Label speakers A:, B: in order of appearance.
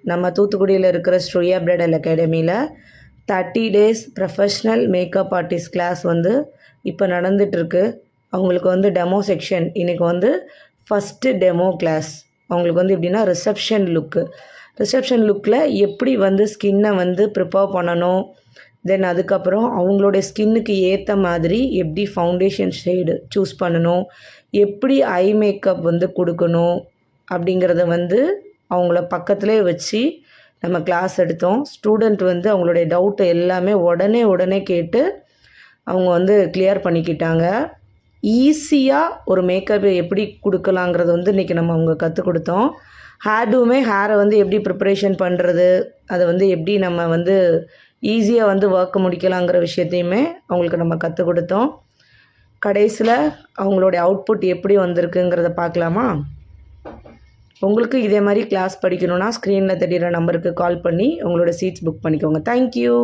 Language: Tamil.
A: நம்ம தூத்துக்குடியில் இருக்கிற ஸ்ரீயா பிரைடல் அகாடமியில் 30 days professional makeup artist class வந்து இப்போ நடந்துகிட்ருக்கு. அவங்களுக்கு வந்து டெமோ செக்ஷன் இன்றைக்கி வந்து ஃபஸ்ட்டு டெமோ கிளாஸ். அவங்களுக்கு வந்து எப்படின்னா ரிசப்ஷன் லுக்கில் எப்படி வந்து ஸ்கின்னை வந்து ப்ரிப்பேர் பண்ணணும், தென் அதுக்கப்புறம் அவங்களுடைய ஸ்கின்னுக்கு ஏற்ற மாதிரி எப்படி ஃபவுண்டேஷன் ஷேடு சூஸ் பண்ணணும், எப்படி ஐ மேக்கப் வந்து கொடுக்கணும் அப்படிங்கிறத வந்து அவங்கள பக்கத்துலேயே வச்சு நம்ம கிளாஸ் எடுத்தோம். ஸ்டூடெண்ட் வந்து அவங்களுடைய டவுட்டு எல்லாமே உடனே கேட்டு அவங்க வந்து கிளியர் பண்ணிக்கிட்டாங்க. ஈஸியாக ஒரு மேக்கப் எப்படி கொடுக்கலாங்கிறது வந்து இன்றைக்கி நம்ம அவங்க கற்றுக் கொடுத்தோம். ஹேரை வந்து எப்படி ப்ரிப்பரேஷன் பண்ணுறது, அதை வந்து எப்படி நம்ம வந்து ஈஸியாக வந்து ஒர்க்கு முடிக்கலாங்கிற விஷயத்தையுமே அவங்களுக்கு நம்ம கற்றுக் கொடுத்தோம். கடைசியில் அவங்களுடைய அவுட்புட் எப்படி வந்திருக்குங்கிறத பார்க்கலாமா? உங்களுக்கு இதே மாதிரி கிளாஸ் படிக்கணுன்னா ஸ்க்ரீனில் தெரிகிற நம்பருக்கு கால் பண்ணி உங்களோட சீட்ஸ் புக் பண்ணிக்கோங்க. தேங்க்யூ.